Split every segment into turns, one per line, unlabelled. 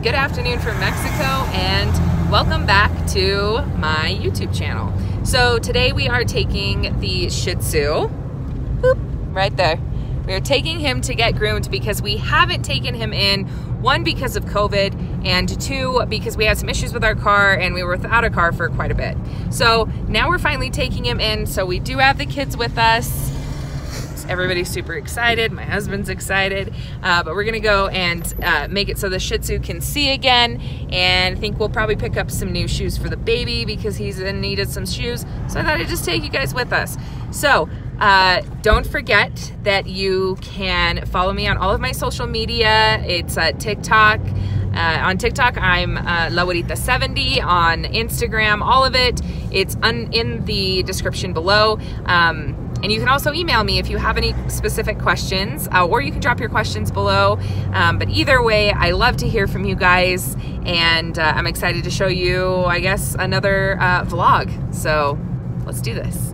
Good afternoon from Mexico, and welcome back to my YouTube channel. So today we are taking the Shih Tzu, boop, right there. We are taking him to get groomed because we haven't taken him in, one, because of COVID, and two, because we had some issues with our car and we were without a car for quite a bit. So now we're finally taking him in. So we do have the kids with us. Everybody's super excited. My husband's excited, but we're gonna go and make it so the Shih Tzu can see again, and I think we'll probably pick up some new shoes for the baby because he's in need of some shoes. So I thought I'd just take you guys with us. So don't forget that you can follow me on all of my social media. It's TikTok. On TikTok, I'm Laurita70. On Instagram, all of it. It's in the description below. And you can also email me if you have any specific questions, or you can drop your questions below. But either way, I love to hear from you guys, and I'm excited to show you, I guess, another vlog. So let's do this.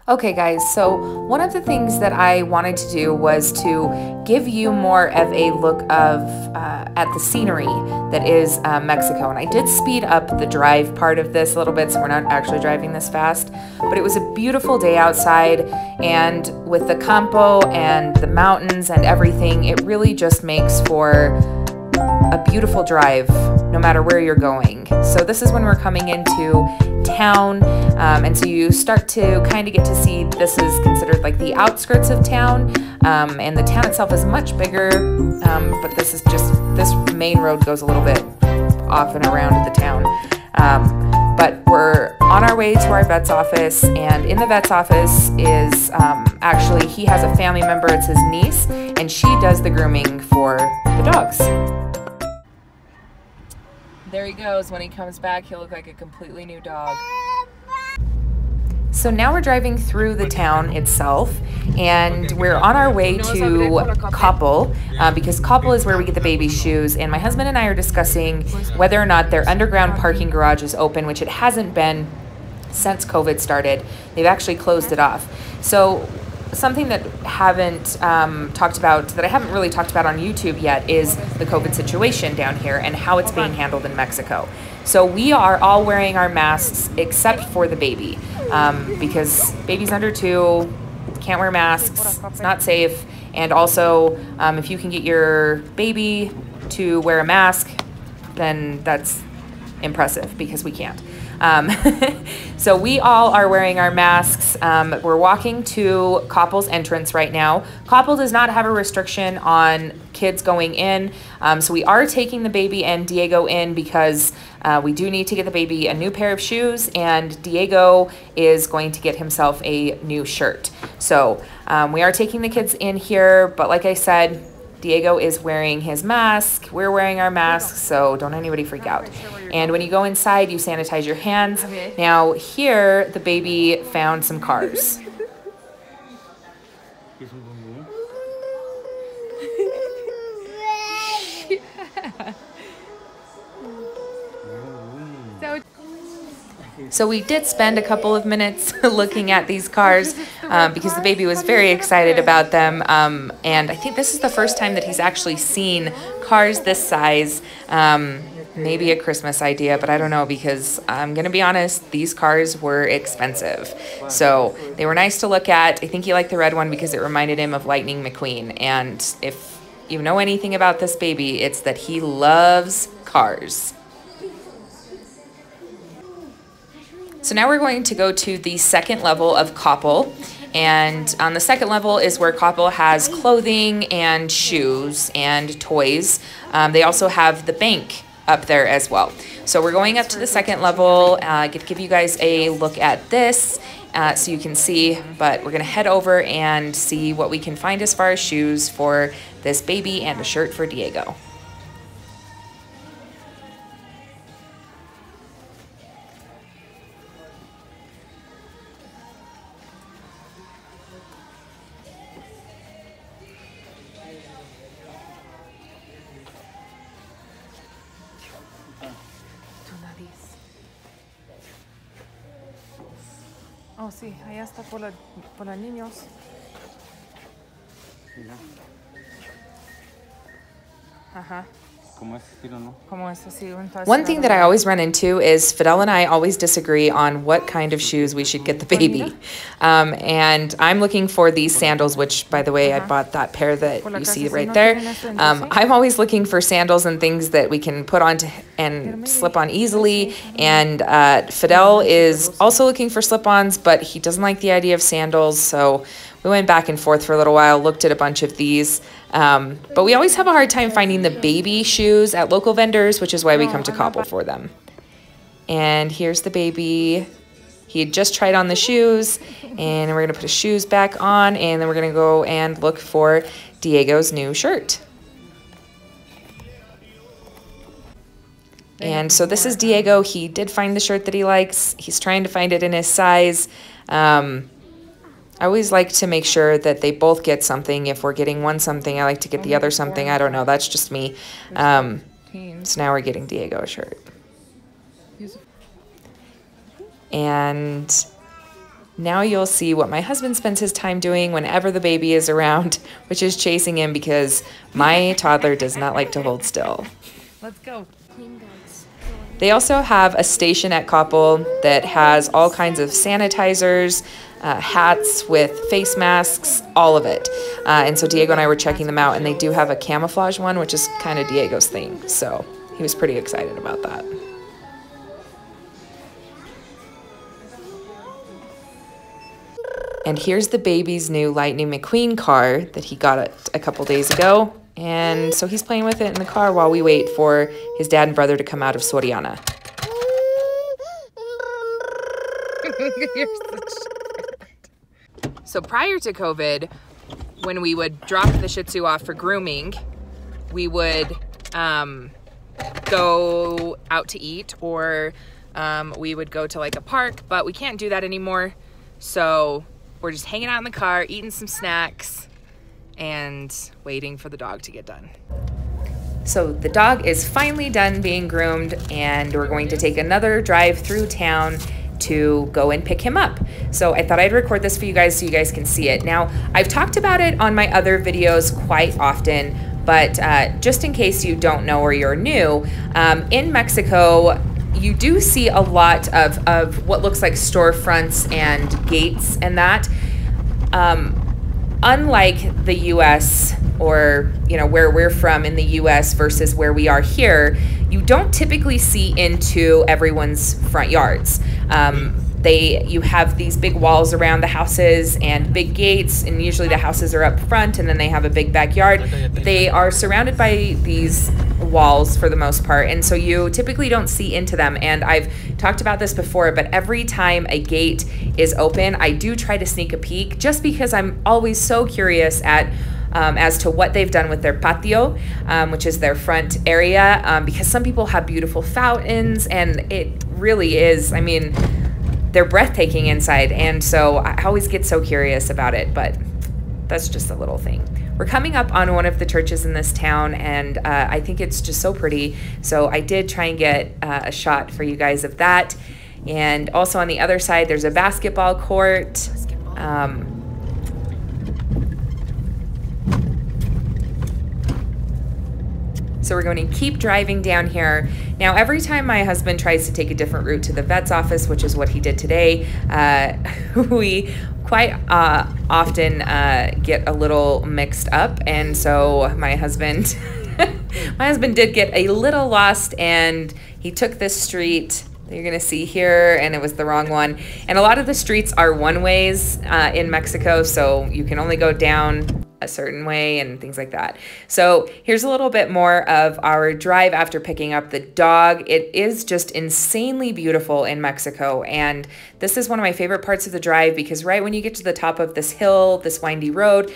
Okay guys, so one of the things that I wanted to do was to give you more of a look of at the scenery that is Mexico. And I did speed up the drive part of this a little bit, so we're not actually driving this fast. But it was a beautiful day outside, and with the campo and the mountains and everything, it really just makes for a beautiful drive no matter where you're going. So this is when we're coming into town, and so you start to kind of get to see, this is considered like the outskirts of town, and the town itself is much bigger, but this is just, this main road goes a little bit off and around the town. But we're on our way to our vet's office, and in the vet's office is actually, he has a family member, it's his niece, and she does the grooming for the dogs. There he goes. When he comes back, he'll look like a completely new dog. So now we're driving through the town itself, and we're on our way to Coppel, because Coppel is where we get the baby shoes, and my husband and I are discussing whether or not their underground parking garage is open, which it hasn't been since COVID started. They've actually closed it off. So something that I haven't really talked about on YouTube yet is the COVID situation down here and how it's being handled in Mexico. So we are all wearing our masks except for the baby, because baby's under 2, can't wear masks, it's not safe. And also, if you can get your baby to wear a mask, then that's impressive, because we can't. So we all are wearing our masks. We're walking to Coppel's entrance right now. Coppel does not have a restriction on kids going in, so we are taking the baby and Diego in because we do need to get the baby a new pair of shoes, and Diego is going to get himself a new shirt. So we are taking the kids in here, but like I said, Diego is wearing his mask, we're wearing our masks, so don't anybody freak out. And when you go inside, you sanitize your hands. Now here, the baby found some cars. So we did spend a couple of minutes looking at these cars because the baby was very excited about them, and I think this is the first time that he's actually seen cars this size. Maybe a Christmas idea, but I don't know, because I'm gonna be honest, these cars were expensive. So they were nice to look at. I think he liked the red one because it reminded him of Lightning McQueen, and if you know anything about this baby, it's that he loves cars. So now we're going to go to the second level of Coppel, and on the second level is where Coppel has clothing and shoes and toys. They also have the bank up there as well. So we're going up to the second level. I could give you guys a look at this so you can see, but we're gonna head over and see what we can find as far as shoes for this baby and a shirt for Diego. Oh, sí, allá está por los niños. Ajá. One thing that I always run into is Fidel and I always disagree on what kind of shoes we should get the baby. And I'm looking for these sandals, which, by the way, I bought that pair that you see right there. I'm always looking for sandals and things that we can put on and slip on easily. And Fidel is also looking for slip-ons, but he doesn't like the idea of sandals. So we went back and forth for a little while, looked at a bunch of these. But we always have a hard time finding the baby shoes at local vendors, which is why we come to Coppel for them. And here's the baby. He had just tried on the shoes, and we're going to put his shoes back on, and then we're going to go and look for Diego's new shirt. And so this is Diego. He did find the shirt that he likes. He's trying to find it in his size. I always like to make sure that they both get something. If we're getting one something, I like to get the other something. I don't know. That's just me. So now we're getting Diego a shirt. And now you'll see what my husband spends his time doing whenever the baby is around, which is chasing him because my toddler does not like to hold still.
Let's go.
They also have a station at Coppel that has all kinds of sanitizers, hats with face masks, all of it. And so Diego and I were checking them out, and they do have a camouflage one, which is kind of Diego's thing. So he was pretty excited about that. And here's the baby's new Lightning McQueen car that he got a couple days ago. And so he's playing with it in the car while we wait for his dad and brother to come out of Soriana. So prior to COVID, when we would drop the Shih Tzu off for grooming, we would go out to eat, or we would go to like a park, but we can't do that anymore. So we're just hanging out in the car, eating some snacks, and waiting for the dog to get done. So the dog is finally done being groomed, and we're going to take another drive through town to go and pick him up. So I thought I'd record this for you guys so you guys can see it. Now, I've talked about it on my other videos quite often, but just in case you don't know or you're new, in Mexico, you do see a lot of what looks like storefronts and gates and that. Unlike the US, or where we're from in the US versus where we are here, you don't typically see into everyone's front yards. You have these big walls around the houses and big gates, and usually the houses are up front, and then they have a big backyard. They are surrounded by these walls for the most part, and so you typically don't see into them. And I've talked about this before, but every time a gate is open, I do try to sneak a peek, just because I'm always so curious as to what they've done with their patio, which is their front area, because some people have beautiful fountains, and it really is, I mean, they're breathtaking inside, and so I always get so curious about it, but that's just a little thing. We're coming up on one of the churches in this town, and I think it's just so pretty, so I did try and get a shot for you guys of that. And also on the other side, there's a basketball court. So we're going to keep driving down here. Now, every time my husband tries to take a different route to the vet's office, which is what he did today, we quite often get a little mixed up. And so my husband, did get a little lost, and he took this street that you're gonna see here, and it was the wrong one. And a lot of the streets are one-ways in Mexico, so you can only go down a certain way and things like that. So here's a little bit more of our drive after picking up the dog. It is just insanely beautiful in Mexico, and this is one of my favorite parts of the drive, because right when you get to the top of this hill, this windy road,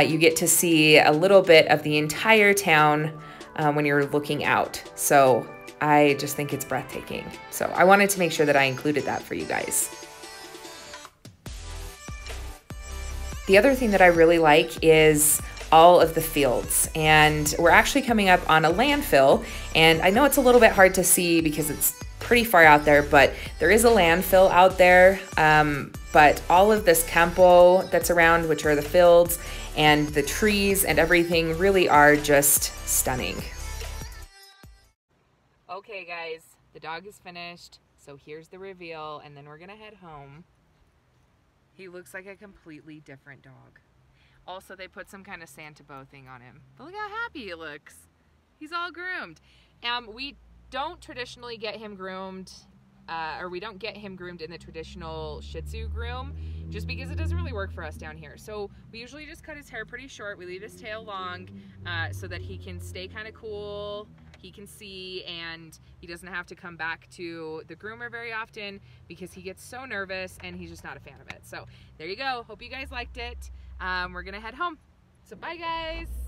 you get to see a little bit of the entire town when you're looking out. So I just think it's breathtaking. So I wanted to make sure that I included that for you guys. The other thing that I really like is all of the fields, and we're actually coming up on a landfill, and I know it's a little bit hard to see because it's pretty far out there, but there is a landfill out there. But all of this campo that's around, which are the fields and the trees and everything, really are just stunning. Okay guys, the dog is finished, so here's the reveal, and then we're gonna head home. He looks like a completely different dog. Also, they put some kind of Santa bow thing on him, but look how happy he looks. He's all groomed. We don't traditionally get him groomed, or we don't get him groomed in the traditional Shih Tzu groom, just because it doesn't really work for us down here. So we usually just cut his hair pretty short. We leave his tail long so that he can stay kind of cool, he can see, and he doesn't have to come back to the groomer very often because he gets so nervous and he's just not a fan of it. So there you go. Hope you guys liked it. We're gonna head home. So bye guys.